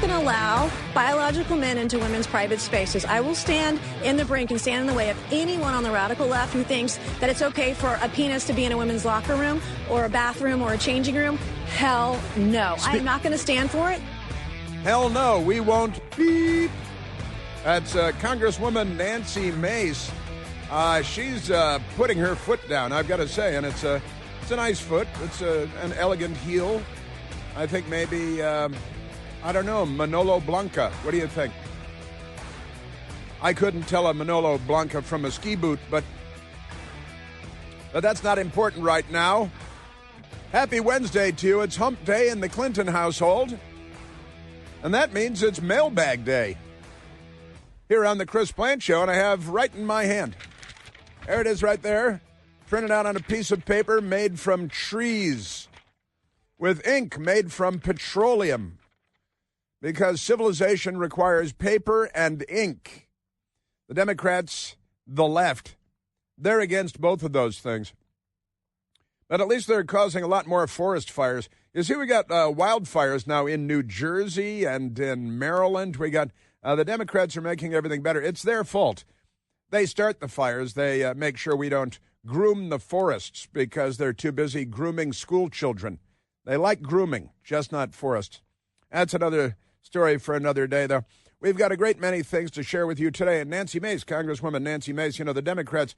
going to allow biological men into women's private spaces. I will stand in the brink and stand in the way of anyone on the radical left who thinks that it's okay for a penis to be in a women's locker room or a bathroom or a changing room. Hell no. I'm not going to stand for it. Hell no, we won't. Beep. That's Congresswoman Nancy Mace. She's putting her foot down, I've got to say, and it's a nice foot. It's an elegant heel. I think maybe, I don't know, Manolo Blanca. What do you think? I couldn't tell a Manolo Blanca from a ski boot, but that's not important right now. Happy Wednesday to you. It's hump day in the Clinton household, and that means it's mailbag day here on the Chris Plant Show, and I have right in my hand. There it is right there, printed out on a piece of paper made from trees with ink made from petroleum, because civilization requires paper and ink. The Democrats, the left, they're against both of those things. But at least they're causing a lot more forest fires. You see, we got wildfires now in New Jersey and in Maryland. We got the Democrats are making everything better. It's their fault. They start the fires. They make sure we don't groom the forests because they're too busy grooming school children. They like grooming, just not forests. That's another story for another day, though. We've got a great many things to share with you today. And Nancy Mace, Congresswoman Nancy Mace, the Democrats,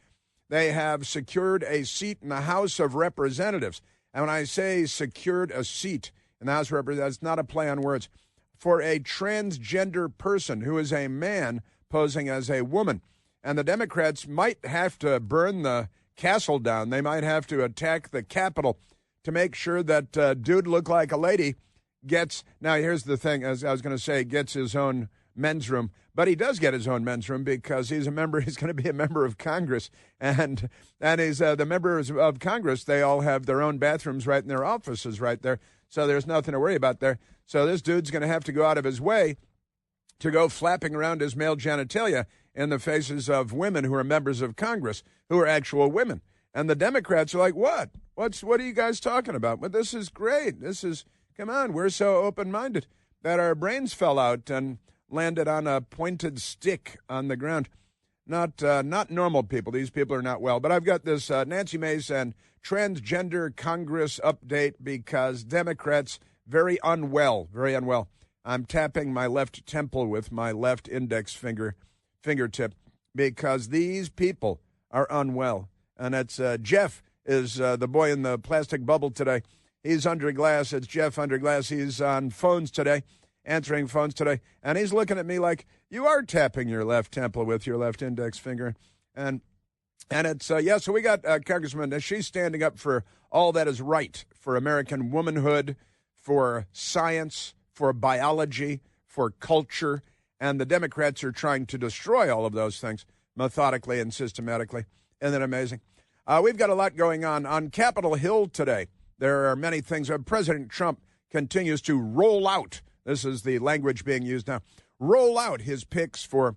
they have secured a seat in the House of Representatives. And when I say secured a seat in the House of Representatives, that's not a play on words. For a transgender person who is a man posing as a woman. And the Democrats might have to burn the castle down. They might have to attack the Capitol to make sure that dude look like a lady gets, now here's the thing, as I was going to say, gets his own men's room. But he does get his own men's room because he's going to be a member of Congress. And he's the members of Congress, they all have their own bathrooms right in their offices right there. So there's nothing to worry about there. So this dude's going to have to go out of his way to go flapping around his male genitalia in the faces of women who are members of Congress, who are actual women. And the Democrats are like, what? What are you guys talking about? Well, this is great. Come on, we're so open-minded that our brains fell out and landed on a pointed stick on the ground. Not normal people. These people are not well. But I've got this Nancy Mace and transgender Congress update because Democrats very unwell. I'm tapping my left temple with my left index fingertip because these people are unwell. And it's Jeff is the boy in the plastic bubble today. He's under glass. It's Jeff under glass. He's on phones today, answering phones today. And he's looking at me like, you are tapping your left temple with your left index finger. And it's, so we got Congresswoman. She's standing up for all that is right, for American womanhood, for science, for biology, for culture. And the Democrats are trying to destroy all of those things methodically and systematically. Isn't that amazing? We've got a lot going on Capitol Hill today. There are many things. President Trump continues to roll out, this is the language being used now, roll out his picks for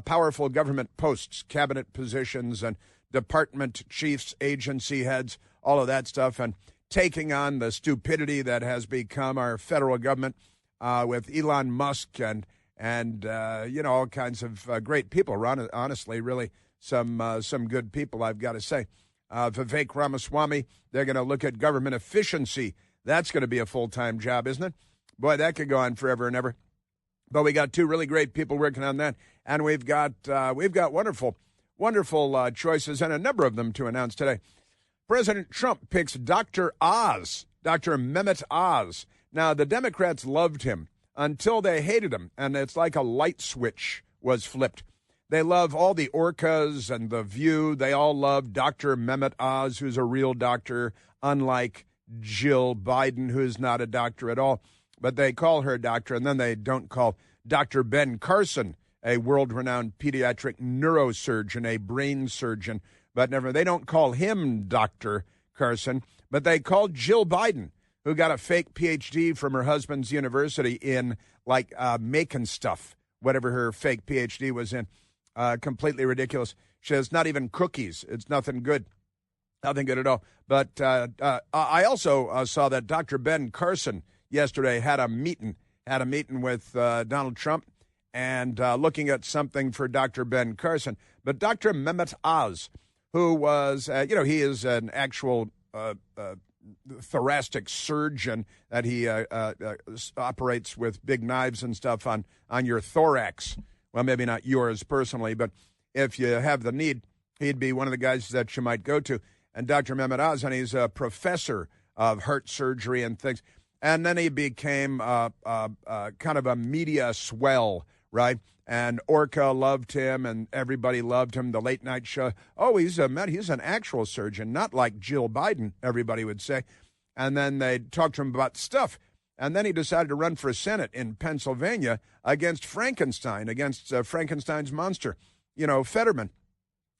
powerful government posts, cabinet positions, and department chiefs, agency heads, all of that stuff, and taking on the stupidity that has become our federal government with Elon Musk and all kinds of great people. Honestly, really, some good people, I've got to say. Vivek Ramaswamy, they're going to look at government efficiency. That's going to be a full-time job, isn't it? Boy, that could go on forever and ever. But we got two really great people working on that, and we've got wonderful choices, and a number of them to announce today. President Trump picks Dr. Oz, Dr. Mehmet Oz. Now, the Democrats loved him until they hated him, and it's like a light switch was flipped. They love all the orcas and The View. They all love Dr. Mehmet Oz, who's a real doctor, unlike Jill Biden, who's not a doctor at all. But they call her doctor, and then they don't call Dr. Ben Carson, a world-renowned pediatric neurosurgeon, a brain surgeon. But they don't call him Dr. Carson, but they call Jill Biden, who got a fake PhD from her husband's university in, making stuff, whatever her fake PhD was in. Completely ridiculous. She has not even cookies. It's nothing good. Nothing good at all. But I also saw that Dr. Ben Carson yesterday had a meeting had a meeting with Donald Trump and looking at something for Dr. Ben Carson. But Dr. Mehmet Oz, who was, he is an actual thoracic surgeon that he operates with big knives and stuff on your thorax. Well, maybe not yours personally, but if you have the need, he'd be one of the guys that you might go to. And Dr. Mehmet Oz, and he's a professor of heart surgery and things. And then he became kind of a media swell, right? And Orca loved him, and everybody loved him. The late night show. Oh, he's an actual surgeon, not like Jill Biden, everybody would say. And then they talked to him about stuff. And then he decided to run for Senate in Pennsylvania against Frankenstein, against Frankenstein's monster, Fetterman.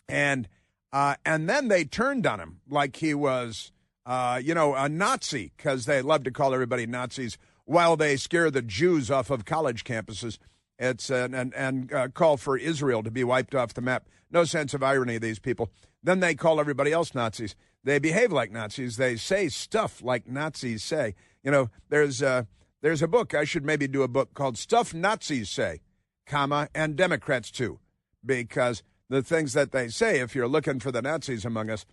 And then they turned on him like he was, a Nazi, because they love to call everybody Nazis while they scare the Jews off of college campuses. It's and call for Israel to be wiped off the map. No sense of irony, these people. Then they call everybody else Nazis. They behave like Nazis. They say stuff like Nazis say. There's a book. I should maybe do a book called Stuff Nazis Say, and Democrats too, because the things that they say, if you're looking for the Nazis among us,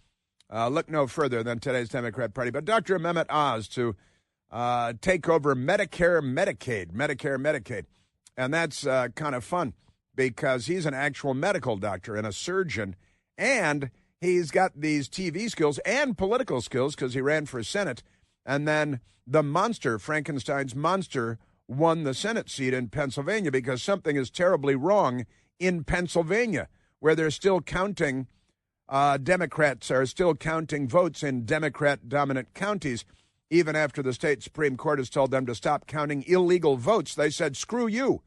look no further than today's Democrat Party. But Dr. Mehmet Oz to take over Medicare, Medicaid. And that's kind of fun because he's an actual medical doctor and a surgeon, and he's got these TV skills and political skills because he ran for Senate. And then the monster, Frankenstein's monster, won the Senate seat in Pennsylvania because something is terribly wrong in Pennsylvania, where they're still counting, Democrats are still counting votes in Democrat-dominant counties. Even after the state Supreme Court has told them to stop counting illegal votes, they said, screw you.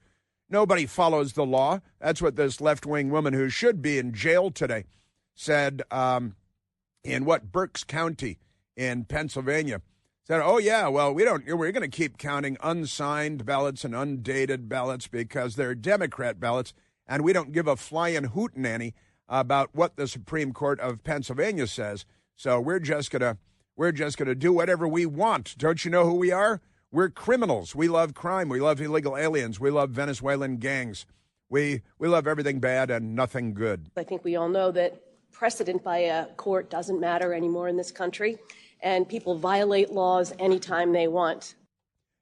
Nobody follows the law. That's what this left-wing woman who should be in jail today said in Berks County in Pennsylvania. Said, oh, yeah, well, we're going to keep counting unsigned ballots and undated ballots because they're Democrat ballots, and we don't give a flying hootenanny about what the Supreme Court of Pennsylvania says. So we're just going to do whatever we want. Don't you know who we are? We're criminals. We love crime. We love illegal aliens. We love Venezuelan gangs. We love everything bad and nothing good. I think we all know that precedent by a court doesn't matter anymore in this country, and people violate laws anytime they want.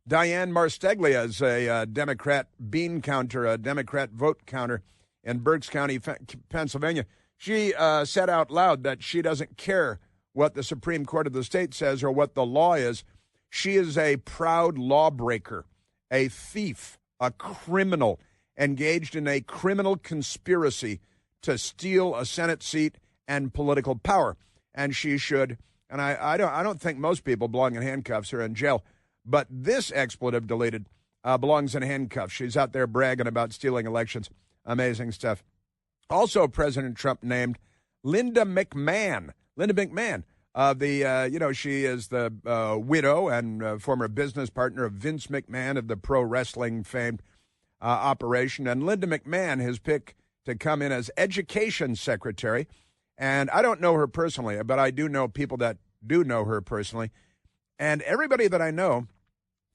Diane Marsteglia is a Democrat bean counter, a Democrat vote counter in Berks County, Pennsylvania. She said out loud that she doesn't care what the Supreme Court of the state says or what the law is. She is a proud lawbreaker, a thief, a criminal, engaged in a criminal conspiracy to steal a Senate seat and political power. And she should, and I don't think most people belong in handcuffs or in jail, but this expletive deleted belongs in handcuffs. She's out there bragging about stealing elections. Amazing stuff. Also, President Trump named Linda McMahon. She is the widow and former business partner of Vince McMahon of the pro wrestling famed operation. And Linda McMahon has picked to come in as education secretary. And I don't know her personally, but I do know people that do know her personally. And everybody that I know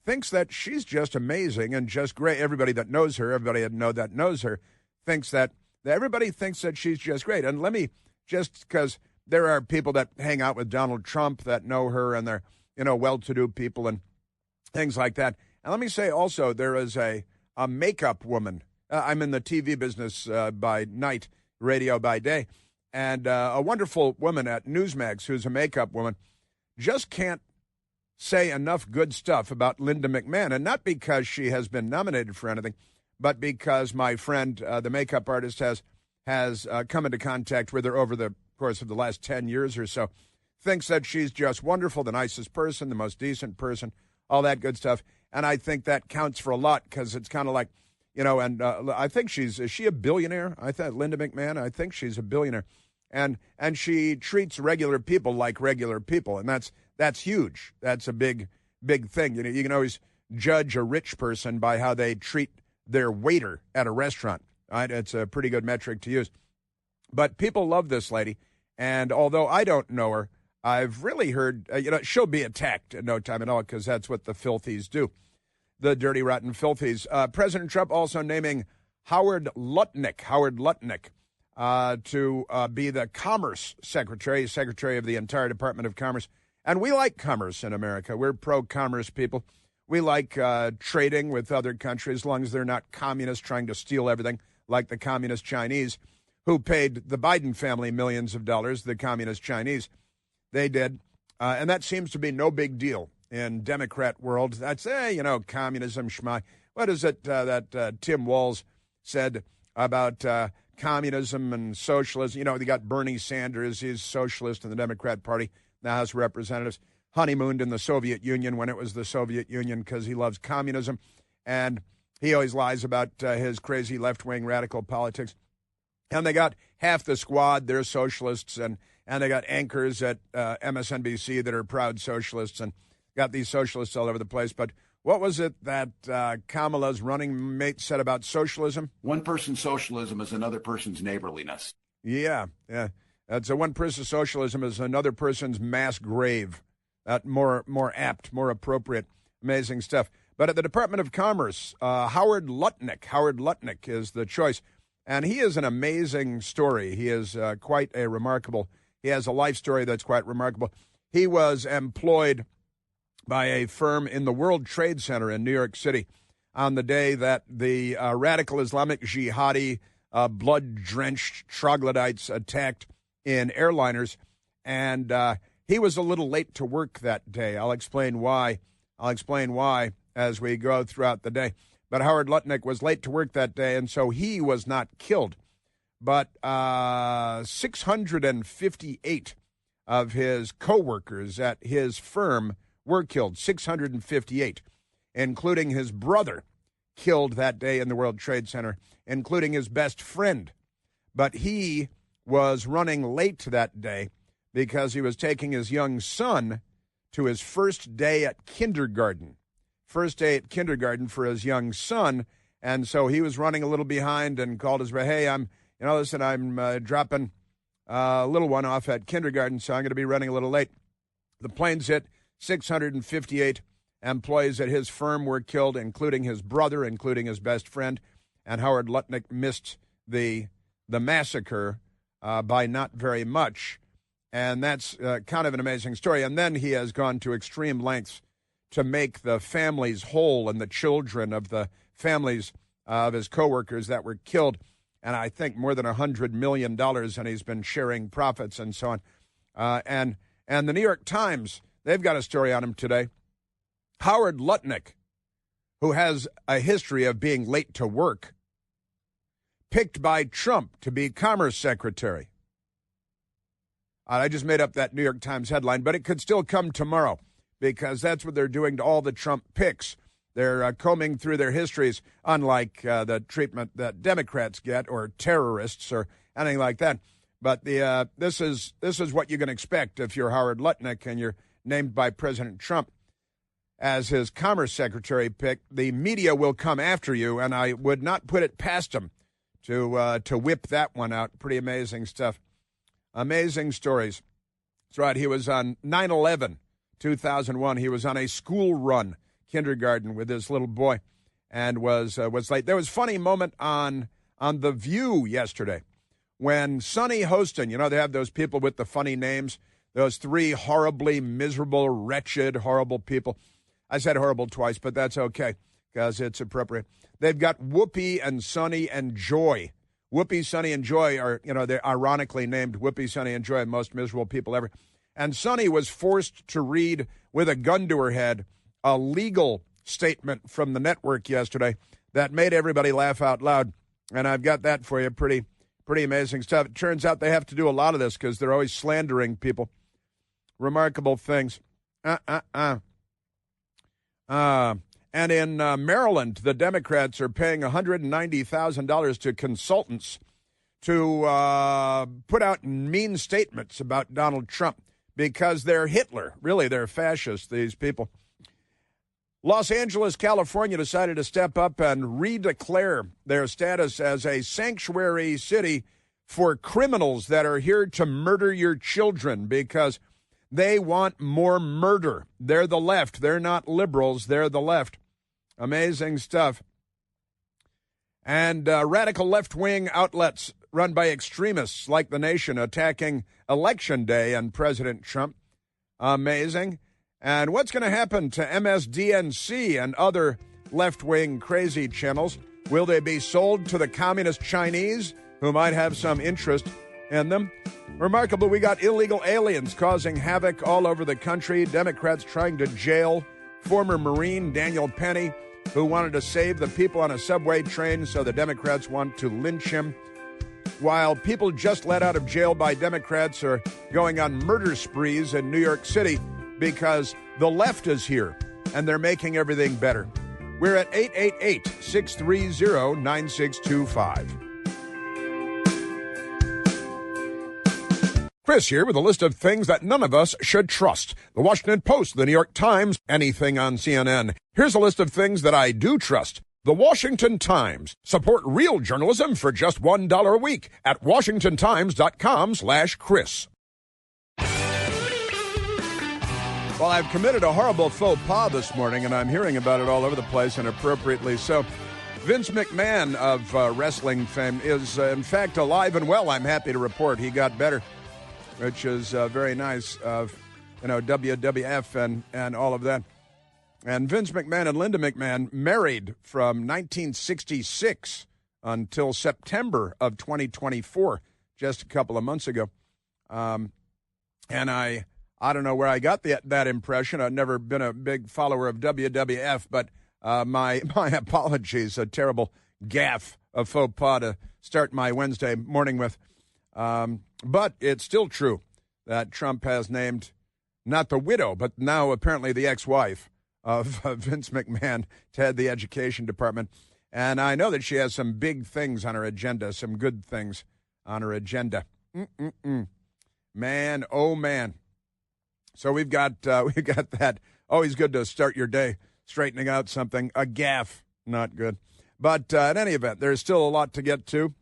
thinks that she's just amazing and just great. Everybody that knows her, everybody that knows her, thinks that everybody thinks that she's just great. And let me just, because there are people that hang out with Donald Trump that know her, and they're, well-to-do people and things like that. And let me say also, there is a makeup woman. I'm in the TV business by night, radio by day. And a wonderful woman at Newsmax who's a makeup woman just can't say enough good stuff about Linda McMahon. And not because she has been nominated for anything, but because my friend, the makeup artist, has come into contact with her over the course of the last 10 years or so, thinks that she's just wonderful, the nicest person, the most decent person, all that good stuff. And I think that counts for a lot because it's kind of like, I think is she a billionaire? Linda McMahon, I think she's a billionaire. And she treats regular people like regular people. And that's huge. That's a big thing. You can always judge a rich person by how they treat their waiter at a restaurant. Right? It's a pretty good metric to use. But people love this lady. And although I don't know her, I've really heard, she'll be attacked in no time at all because that's what the filthies do. the dirty, rotten filthies. President Trump also naming Howard Lutnick to be the Commerce Secretary of the entire Department of Commerce. And we like commerce in America. We're pro-commerce people. We like trading with other countries as long as they're not communists trying to steal everything like the communist Chinese, who paid the Biden family millions of dollars, the communist Chinese. They did. And that seems to be no big deal in Democrat world. That's, communism, schma. What is it that Tim Walz said about communism and socialism? You know, they got Bernie Sanders, he's socialist in the Democrat Party, the House of Representatives, honeymooned in the Soviet Union when it was the Soviet Union because he loves communism. And he always lies about his crazy left-wing radical politics. And they got half the squad, they're socialists, and they got anchors at MSNBC that are proud socialists, and got these socialists all over the place. But what was it that Kamala's running mate said about socialism? One person's socialism is another person's neighborliness. Yeah. That's one person's socialism is another person's mass grave. More apt, more appropriate. Amazing stuff. But at the Department of Commerce, Howard Lutnick is the choice. And he is an amazing story. He is he has a life story that's quite remarkable. He was employed by a firm in the World Trade Center in New York City on the day that the radical Islamic jihadi, blood-drenched troglodytes attacked in airliners. And he was a little late to work that day. I'll explain why as we go throughout the day. But Howard Lutnick was late to work that day, and so he was not killed. But 658 of his coworkers at his firm were killed, 658, including his brother, killed that day in the World Trade Center, including his best friend. But he was running late that day because he was taking his young son to his first day at kindergarten. First day at kindergarten for his young son, and so he was running a little behind and called his brother, hey, I'm dropping a little one off at kindergarten, so I'm going to be running a little late. The planes hit, 658 employees at his firm were killed, including his brother, including his best friend, and Howard Lutnick missed the massacre by not very much, and that's kind of an amazing story. And then he has gone to extreme lengths to make the families whole and the children of the families of his coworkers that were killed, and I think more than $100 million, and he's been sharing profits and so on. And the New York Times, they've got a story on him today. Howard Lutnick, who has a history of being late to work, picked by Trump to be Commerce Secretary. I just made up that New York Times headline, but it could still come tomorrow, because that's what they're doing to all the Trump picks. They're combing through their histories, unlike the treatment that Democrats get or terrorists or anything like that. But this is what you can expect if you're Howard Lutnick and you're named by President Trump as his Commerce Secretary pick. The media will come after you, and I would not put it past him to whip that one out. Pretty amazing stuff. Amazing stories. That's right. He was on 9/11. 2001, he was on a school run kindergarten with his little boy and was late. There was a funny moment on The View yesterday when Sonny Hostin, they have those people with the funny names, those three horribly miserable, wretched, horrible people. I said horrible twice, but that's okay because it's appropriate. They've got Whoopi and Sonny and Joy. Whoopi, Sonny, and Joy are, they're ironically named Whoopi, Sonny, and Joy, most miserable people ever. And Sonny was forced to read with a gun to her head a legal statement from the network yesterday that made everybody laugh out loud. And I've got that for you. Pretty amazing stuff. It turns out they have to do a lot of this because they're always slandering people. Remarkable things. And in Maryland, the Democrats are paying $190,000 to consultants to put out mean statements about Donald Trump. Because they're Hitler. Really, they're fascists, these people. Los Angeles, California decided to step up and redeclare their status as a sanctuary city for criminals that are here to murder your children because they want more murder. They're the left. They're not liberals. They're the left. Amazing stuff. And radical left-wing outlets run by extremists like The Nation attacking Election Day and President Trump. Amazing. And what's going to happen to MSDNC and other left-wing crazy channels? Will they be sold to the communist Chinese who might have some interest in them? Remarkable, we got illegal aliens causing havoc all over the country. Democrats trying to jail former Marine Daniel Penny, who wanted to save the people on a subway train, so the Democrats want to lynch him. While people just let out of jail by Democrats are going on murder sprees in New York City because the left is here and they're making everything better. We're at 888-630-9625. Chris here with a list of things that none of us should trust. The Washington Post, the New York Times, anything on CNN. Here's a list of things that I do trust. The Washington Times. Support real journalism for just $1 a week at washingtontimes.com/Chris. Well, I've committed a horrible faux pas this morning, and I'm hearing about it all over the place, and appropriately so. Vince McMahon of wrestling fame is, in fact, alive and well, I'm happy to report. He got better, which is very nice of, WWF and all of that. And Vince McMahon and Linda McMahon married from 1966 until September of 2024, just a couple of months ago. And I don't know where I got that impression. I've never been a big follower of WWF, but my apologies, a terrible gaffe, a faux pas to start my Wednesday morning with. But it's still true that Trump has named not the widow, but now apparently the ex-wife of Vince McMahon to head the education department. And I know that she has some big things on her agenda, some good things on her agenda. Man, oh man. So we've got that. Always good to start your day straightening out something. A gaffe, not good. But in any event, there's still a lot to get to.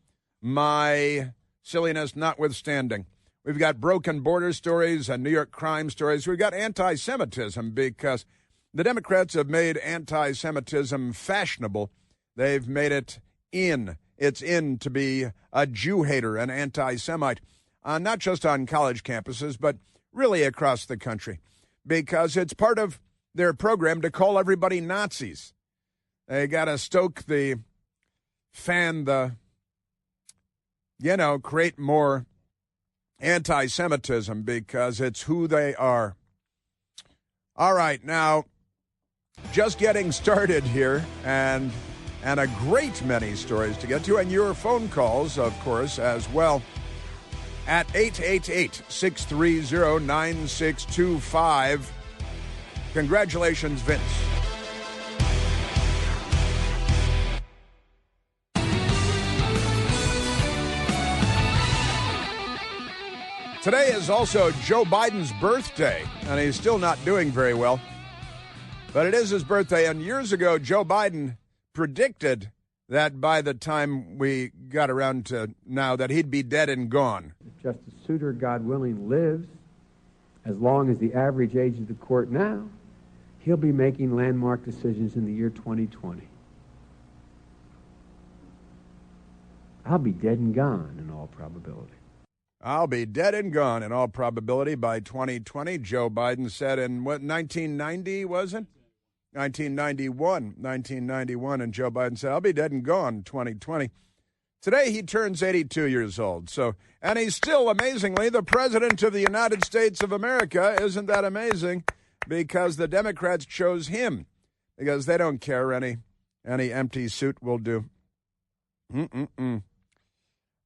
My silliness notwithstanding. We've got broken border stories and New York crime stories. We've got anti-Semitism because the Democrats have made anti-Semitism fashionable. They've made it in. It's in to be a Jew hater, an anti-Semite, not just on college campuses, but really across the country, because it's part of their program to call everybody Nazis. They got to create more anti-Semitism because it's who they are. All right, now, just getting started here, and a great many stories to get to, and your phone calls, of course, as well, at 888-630-9625. Congratulations, Vince. Today is also Joe Biden's birthday, and he's still not doing very well. But it is his birthday, and years ago, Joe Biden predicted that by the time we got around to now, that he'd be dead and gone. If Justice Souter, God willing, lives as long as the average age of the court now, he'll be making landmark decisions in the year 2020. I'll be dead and gone in all probability. I'll be dead and gone in all probability by 2020, Joe Biden said in, 1990, was it? 1991, and Joe Biden said, I'll be dead and gone 2020. Today, he turns 82 years old, and he's still, amazingly, the President of the United States of America. Isn't that amazing? Because the Democrats chose him, because they don't care. Any empty suit will do.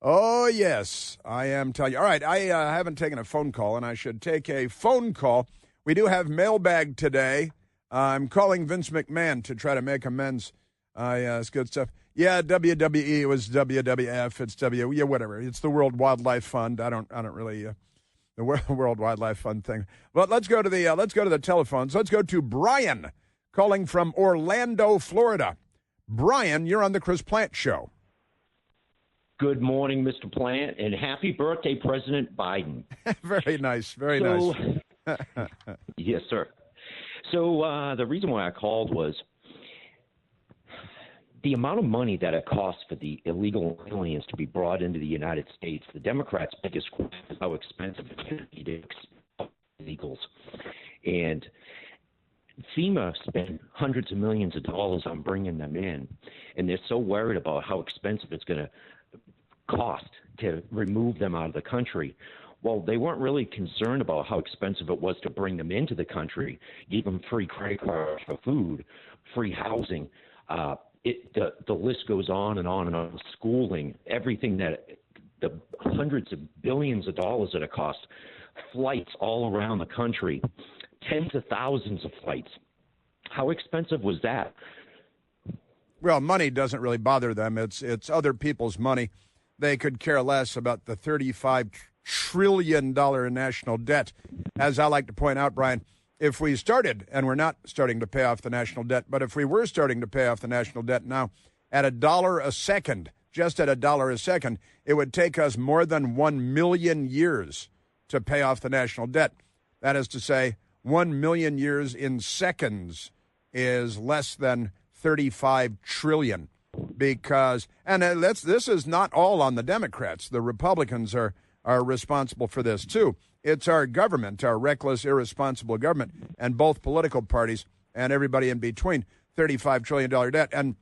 Oh, yes, I am telling you. All right, I haven't taken a phone call, and I should take a phone call. We do have mailbag today. I'm calling Vince McMahon to try to make amends. It's good stuff. Yeah, WWE, it was WWF. It's whatever. It's the World Wildlife Fund. I don't really the World Wildlife Fund thing. But let's go to the telephones. Let's go to Brian calling from Orlando, Florida. Brian, you're on the Chris Plant Show. Good morning, Mr. Plant, and happy birthday, President Biden. Very nice, very nice. Yes, sir. So the reason why I called was the amount of money that it costs for the illegal aliens to be brought into the United States, the Democrats' biggest question is how expensive it's going to be to expel illegals. And FEMA spent hundreds of millions of dollars on bringing them in, and they're so worried about how expensive it's going to cost to remove them out of the country. Well, they weren't really concerned about how expensive it was to bring them into the country, give them free credit cards for food, free housing. The list goes on and on and on. Schooling, everything that the hundreds of billions of dollars that it costs, flights all around the country, tens of thousands of flights. How expensive was that? Well, money doesn't really bother them. It's other people's money. They could care less about the $35 trillion national debt. As I like to point out, Brian, if we started, and we're not starting to pay off the national debt, but if we were starting to pay off the national debt now at $1 a second, just at $1 a second, it would take us more than 1 million years to pay off the national debt. That is to say, 1 million years in seconds is less than 35 trillion. Because, and this is not all on the Democrats. The Republicans are responsible for this, too. It's our government, our reckless, irresponsible government, and both political parties and everybody in between, $35 trillion debt. And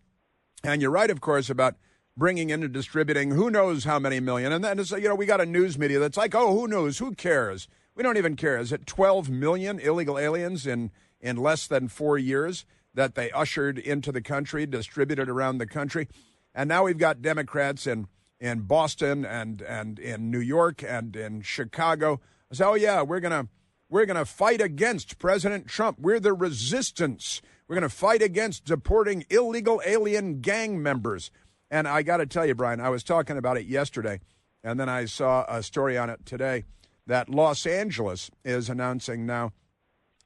you're right, of course, about bringing in and distributing who knows how many million. And then, we got a news media that's like, oh, who knows? Who cares? We don't even care. Is it 12 million illegal aliens in less than 4 years that they ushered into the country, distributed around the country? And now we've got Democrats in Boston and in New York and in Chicago. So, oh, yeah, we're gonna fight against President Trump. We're the resistance. We're going to fight against deporting illegal alien gang members. And I got to tell you, Brian, I was talking about it yesterday, and then I saw a story on it today that Los Angeles is announcing now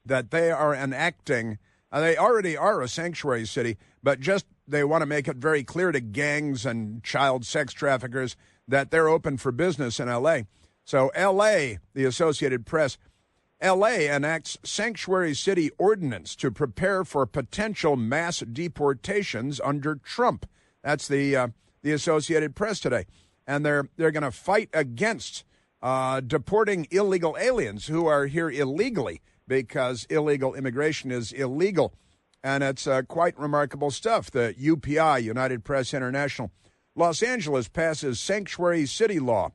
that they are enacting, they already are a sanctuary city, but just they want to make it very clear to gangs and child sex traffickers that they're open for business in L.A. So L.A., the Associated Press, L.A. enacts sanctuary city ordinance to prepare for potential mass deportations under Trump. That's the Associated Press today. And they're going to fight against deporting illegal aliens who are here illegally because illegal immigration is illegal. And it's quite remarkable stuff. The UPI, United Press International, Los Angeles passes sanctuary city law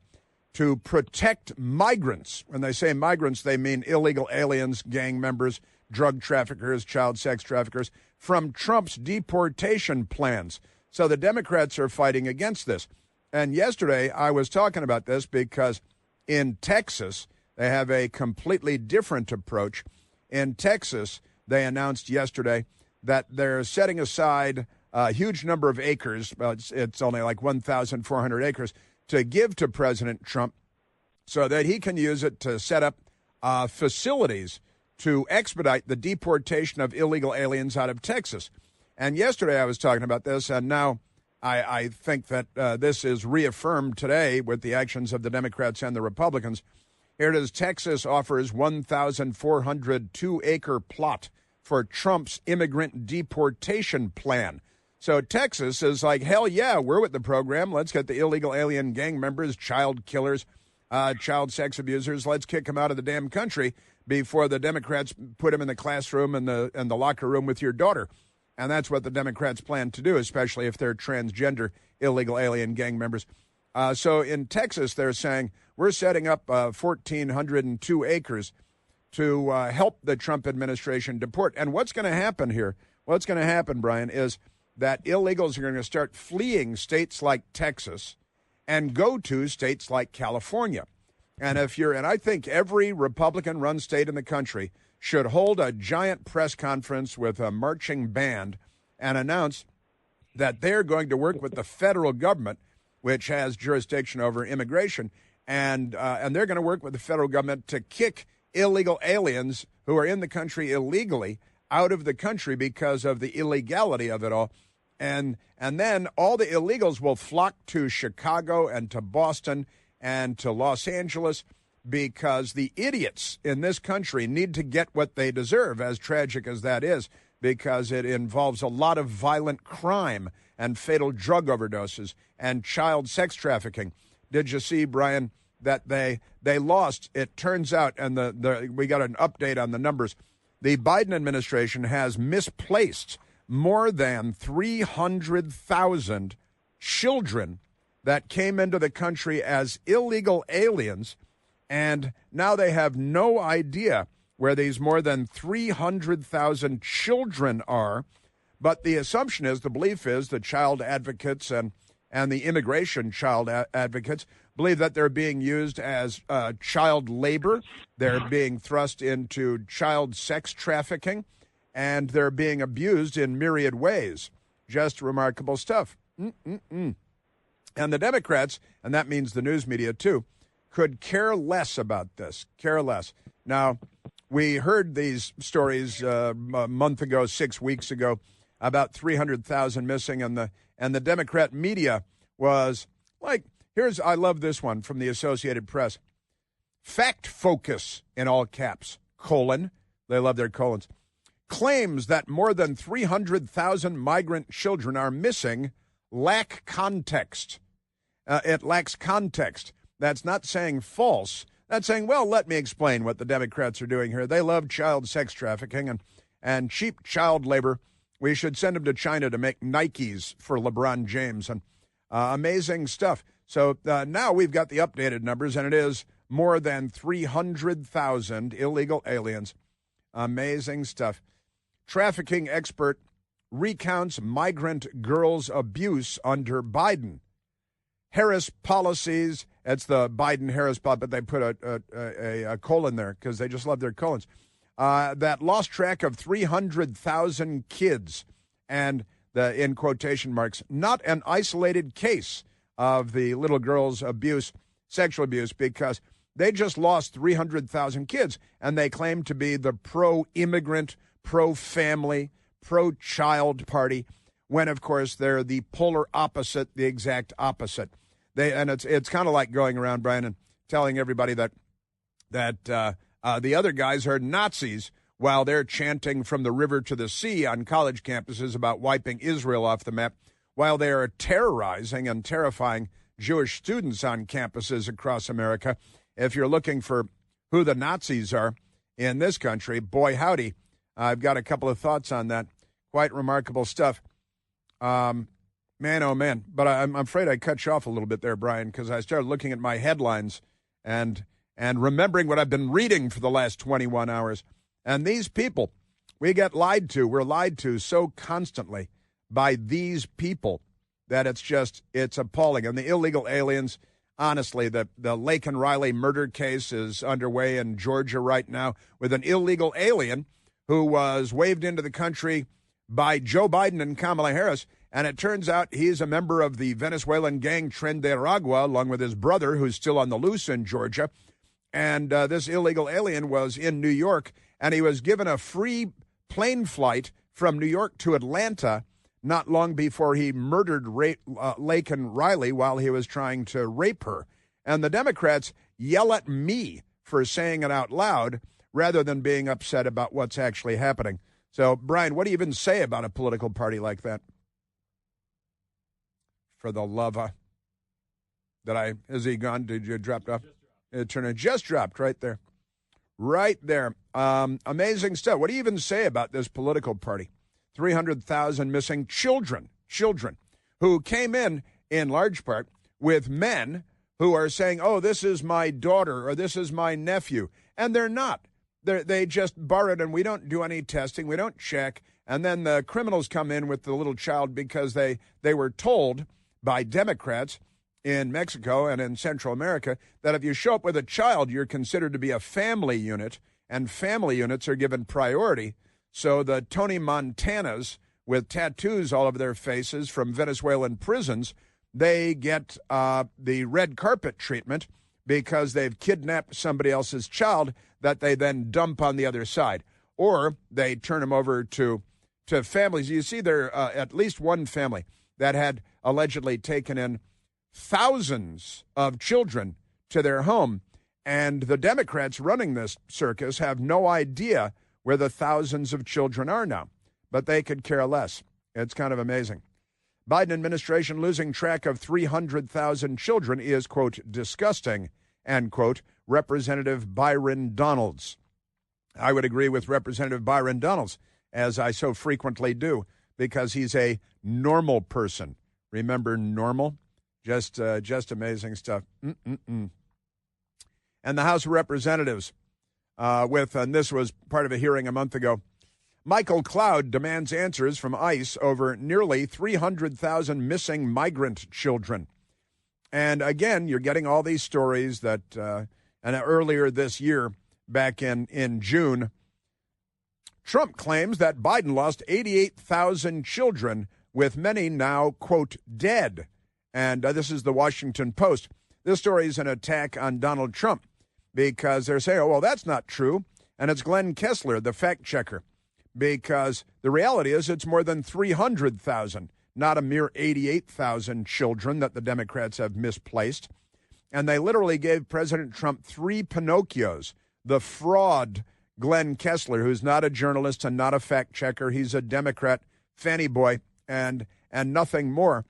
to protect migrants. When they say migrants, they mean illegal aliens, gang members, drug traffickers, child sex traffickers, from Trump's deportation plans. So the Democrats are fighting against this. And yesterday I was talking about this because in Texas, they have a completely different approach. In Texas, they announced yesterday that they're setting aside a huge number of acres, well, it's only like 1,400 acres, to give to President Trump so that he can use it to set up facilities to expedite the deportation of illegal aliens out of Texas. And yesterday I was talking about this, and now I think that this is reaffirmed today with the actions of the Democrats and the Republicans. Here it is. Texas offers 1,402-acre plot for Trump's immigrant deportation plan. So Texas is like, hell yeah, we're with the program. Let's get the illegal alien gang members, child killers, child sex abusers. Let's kick them out of the damn country before the Democrats put them in the classroom and the locker room with your daughter. And that's what the Democrats plan to do, especially if they're transgender illegal alien gang members. So in Texas, they're saying we're setting up 1,402 acres to help the Trump administration deport. And what's going to happen here? What's going to happen, Brian, is that illegals are going to start fleeing states like Texas and go to states like California. And I think every Republican-run state in the country should hold a giant press conference with a marching band and announce that they're going to work with the federal government, which has jurisdiction over immigration, and they're going to work with the federal government to kick illegal aliens who are in the country illegally out of the country because of the illegality of it all. And then all the illegals will flock to Chicago and to Boston and to Los Angeles because the idiots in this country need to get what they deserve, as tragic as that is, because it involves a lot of violent crime and fatal drug overdoses and child sex trafficking. Did you see, Brian, that they lost? It turns out, and we got an update on the numbers, the Biden administration has misplaced more than 300,000 children that came into the country as illegal aliens, and now they have no idea where these more than 300,000 children are. But the assumption is, the belief is, the child advocates and the immigration child advocates believe that they're being used as child labor. They're being thrust into child sex trafficking, and they're being abused in myriad ways. Just remarkable stuff. And the Democrats, and that means the news media too, could care less about this, care less. Now, we heard these stories a month ago, 6 weeks ago, about 300,000 missing, and the Democrat media was like, I love this one from the Associated Press. Fact Focus, in all caps, colon, they love their colons, claims that more than 300,000 migrant children are missing lack context. It lacks context. That's not saying false. That's saying, well, let me explain what the Democrats are doing here. They love child sex trafficking and cheap child labor. We should send them to China to make Nikes for LeBron James. And amazing stuff. So now we've got the updated numbers, and it is more than 300,000 illegal aliens. Amazing stuff. Trafficking expert recounts migrant girls' abuse under Biden. Harris policies, it's the Biden-Harris, but they put a colon there because they just love their colons, that lost track of 300,000 kids, and in quotation marks, not an isolated case of the little girl's abuse, sexual abuse, because they just lost 300,000 kids, and they claim to be the pro-immigrant, pro-family, pro-child party, when, of course, they're the polar opposite, the exact opposite. It's kind of like going around, Brian, and telling everybody that the other guys are Nazis while they're chanting from the river to the sea on college campuses about wiping Israel off the map, while they are terrorizing and terrifying Jewish students on campuses across America. If you're looking for who the Nazis are in this country, boy, howdy, I've got a couple of thoughts on that. Quite remarkable stuff. Man, oh, man. But I'm afraid I cut you off a little bit there, Brian, because I started looking at my headlines and remembering what I've been reading for the last 21 hours. And these people, we get lied to. We're lied to so constantly by these people that it's appalling. And the illegal aliens, honestly, the Lake and Riley murder case is underway in Georgia right now with an illegal alien who was waved into the country by Joe Biden and Kamala Harris. And it turns out he's a member of the Venezuelan gang Tren de Aragua, along with his brother, who's still on the loose in Georgia. And this illegal alien was in New York, and he was given a free plane flight from New York to Atlanta not long before he murdered Lake and Riley while he was trying to rape her. And the Democrats yell at me for saying it out loud rather than being upset about what's actually happening. So, Brian, what do you even say about a political party like that? For the love of... Is he gone? Did you drop off? It just dropped right there. Right there. Amazing stuff. What do you even say about this political party? 300,000 missing children who came in large part with men who are saying, oh, this is my daughter or this is my nephew. And they're not. They just borrowed, and we don't do any testing. We don't check. And then the criminals come in with the little child because they were told by Democrats in Mexico and in Central America that if you show up with a child, you're considered to be a family unit, and family units are given priority. So the Tony Montanas with tattoos all over their faces from Venezuelan prisons, they get the red carpet treatment because they've kidnapped somebody else's child that they then dump on the other side. Or they turn them over to families. You see there at least one family that had allegedly taken in thousands of children to their home, and the Democrats running this circus have no idea where the thousands of children are now. but they could care less. It's kind of amazing. Biden administration losing track of 300,000 children is, quote, disgusting, end quote, Representative Byron Donalds. I would agree with Representative Byron Donalds, as I so frequently do, because he's a normal person. Remember normal? Just amazing stuff. And the House of Representatives, and this was part of a hearing a month ago, Michael Cloud demands answers from ICE over nearly 300,000 missing migrant children. And again, you're getting all these stories that, and earlier this year, back in June, Trump claims that Biden lost 88,000 children, with many now, quote, dead. And this is the Washington Post. This story is an attack on Donald Trump because they're saying, oh, well, that's not true. And it's Glenn Kessler, the fact checker, because the reality is it's more than 300,000, not a mere 88,000 children that the Democrats have misplaced. And they literally gave President Trump 3 Pinocchios. The fraud, Glenn Kessler, who's not a journalist and not a fact checker. He's a Democrat fanny boy and nothing more.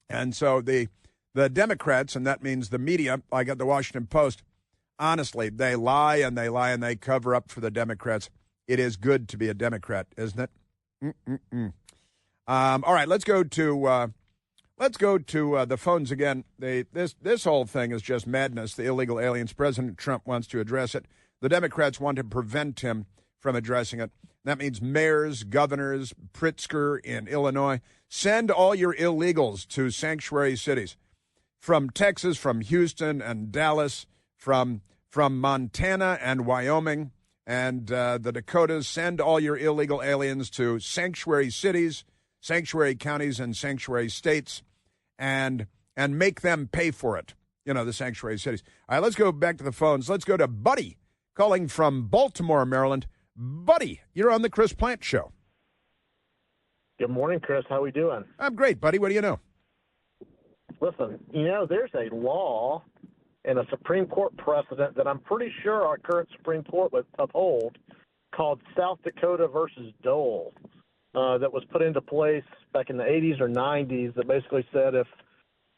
And so the Democrats, and that means the media, like at the Washington Post, honestly, they lie and they lie and they cover up for the Democrats. It is good to be a Democrat, isn't it? All right, let's go to the phones again. This whole thing is just madness. The illegal aliens. President Trump wants to address it. The Democrats want to prevent him from addressing it. That means mayors, governors, Pritzker in Illinois. Send all your illegals to sanctuary cities. From Texas, from Houston and Dallas, from Montana and Wyoming and the Dakotas. Send all your illegal aliens to sanctuary cities, sanctuary counties, and sanctuary states, and make them pay for it. You know, the sanctuary cities. All right, let's go back to the phones. Let's go to Buddy, calling from Baltimore, Maryland. Buddy, you're on the Chris Plant Show. Good morning, Chris. How we doing? I'm great, buddy. What do you know? Listen, there's a law and a Supreme Court precedent that I'm pretty sure our current Supreme Court would uphold, called South Dakota versus Dole, that was put into place back in the 80s or 90s, that basically said if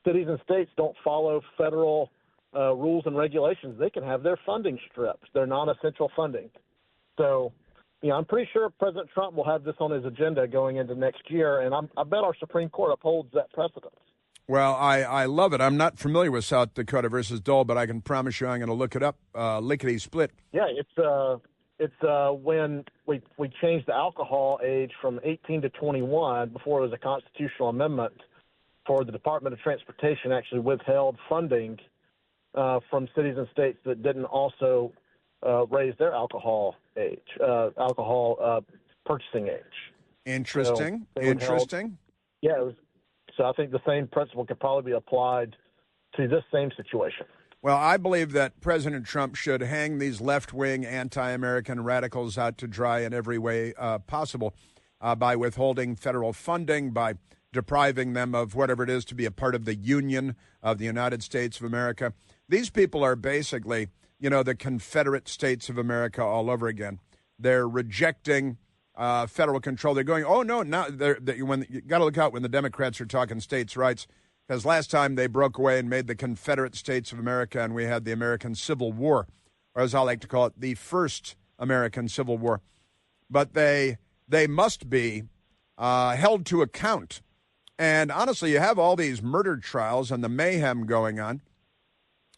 cities and states don't follow federal rules and regulations, they can have their funding stripped, their non-essential funding. So, I'm pretty sure President Trump will have this on his agenda going into next year, and I bet our Supreme Court upholds that precedent. Well, I love it. I'm not familiar with South Dakota versus Dole, but I can promise you I'm going to look it up, lickety-split. Yeah, it's when we changed the alcohol age from 18 to 21 before it was a constitutional amendment for the Department of Transportation actually withheld funding from cities and states that didn't also raise their alcohol age, purchasing age. Interesting. So Interesting. So I think the same principle could probably be applied to this same situation. Well, I believe that President Trump should hang these left-wing anti-American radicals out to dry in every way possible by withholding federal funding, by depriving them of whatever it is to be a part of the Union of the United States of America. These people are basically, the Confederate States of America all over again. They're rejecting federal control. They're going, oh, no, you got to look out when the Democrats are talking states' rights, because last time they broke away and made the Confederate States of America, and we had the American Civil War, or as I like to call it, the first American Civil War. But they must be held to account. And honestly, you have all these murder trials and the mayhem going on,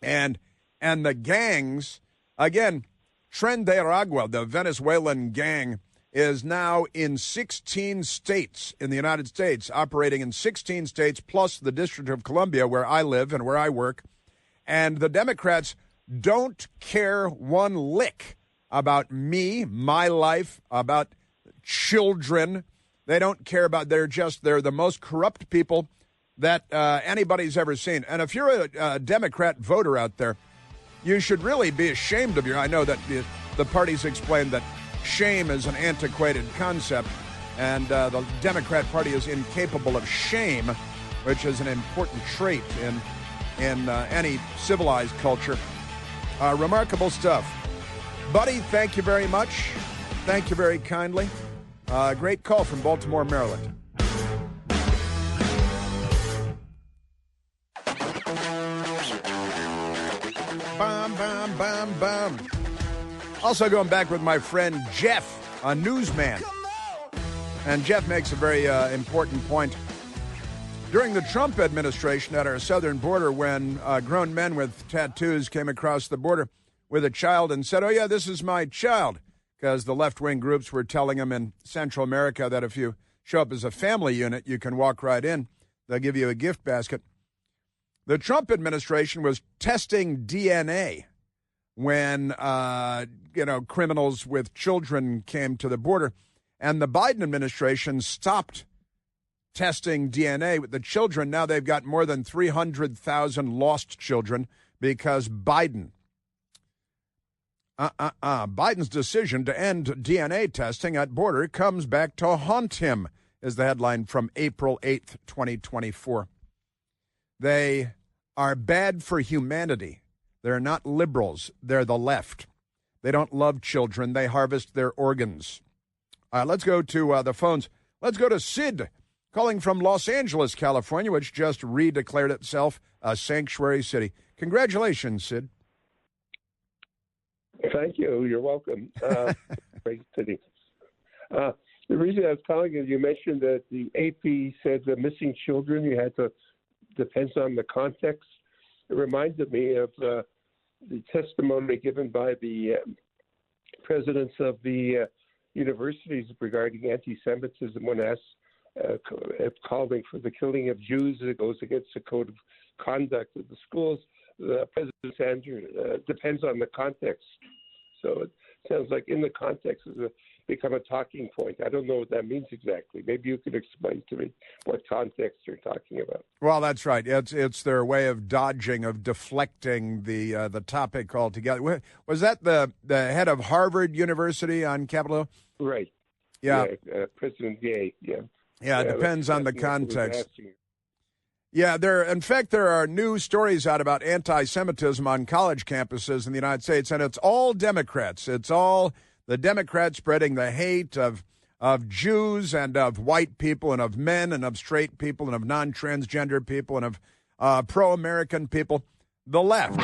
and the gangs, again, Tren de Aragua, the Venezuelan gang, is now in 16 states in the United States, operating in 16 states, plus the District of Columbia, where I live and where I work. And the Democrats don't care one lick about me, my life, about children. They don't care about, they're the most corrupt people that anybody's ever seen. And if you're a Democrat voter out there, you should really be ashamed of I know that the parties explained that shame is an antiquated concept, and the Democrat Party is incapable of shame, which is an important trait in any civilized culture. Remarkable stuff. Buddy, thank you very much. Thank you very kindly. Great call from Baltimore, Maryland. Bam, bam, bam, bam. Also going back with my friend Jeff, a newsman. And Jeff makes a very important point. During the Trump administration at our southern border, when grown men with tattoos came across the border with a child and said, "Oh, yeah, this is my child," because the left-wing groups were telling them in Central America that if you show up as a family unit, you can walk right in. They'll give you a gift basket. The Trump administration was testing DNA when, criminals with children came to the border. And the Biden administration stopped testing DNA with the children. Now they've got more than 300,000 lost children because Biden's decision to end DNA testing at border comes back to haunt him, is the headline from April 8th, 2024. They are bad for humanity. They're not liberals. They're the left. They don't love children. They harvest their organs. Let's go to the phones. Let's go to Sid, calling from Los Angeles, California, which just redeclared itself a sanctuary city. Congratulations, Sid. Thank you. You're welcome. Great city. The reason I was calling is you mentioned that the AP said the missing children, you had to, depends on the context. It reminded me of the testimony given by the presidents of the universities regarding anti-Semitism when asked, calling for the killing of Jews. It goes against the code of conduct of the schools. President Sanders depends on the context. So it sounds like in the context has become a talking point. I don't know what that means exactly. Maybe you could explain to me what context you're talking about. Well, that's right. It's their way of dodging, of deflecting the topic altogether. Was that the head of Harvard University on Capitol Hill? Right. Yeah. President Gay. Yeah. Yeah, it depends on the context. Yeah, there are new stories out about anti-Semitism on college campuses in the United States, and it's all Democrats. It's all the Democrats spreading the hate of Jews and of white people and of men and of straight people and of non-transgender people and of pro-American people. The left.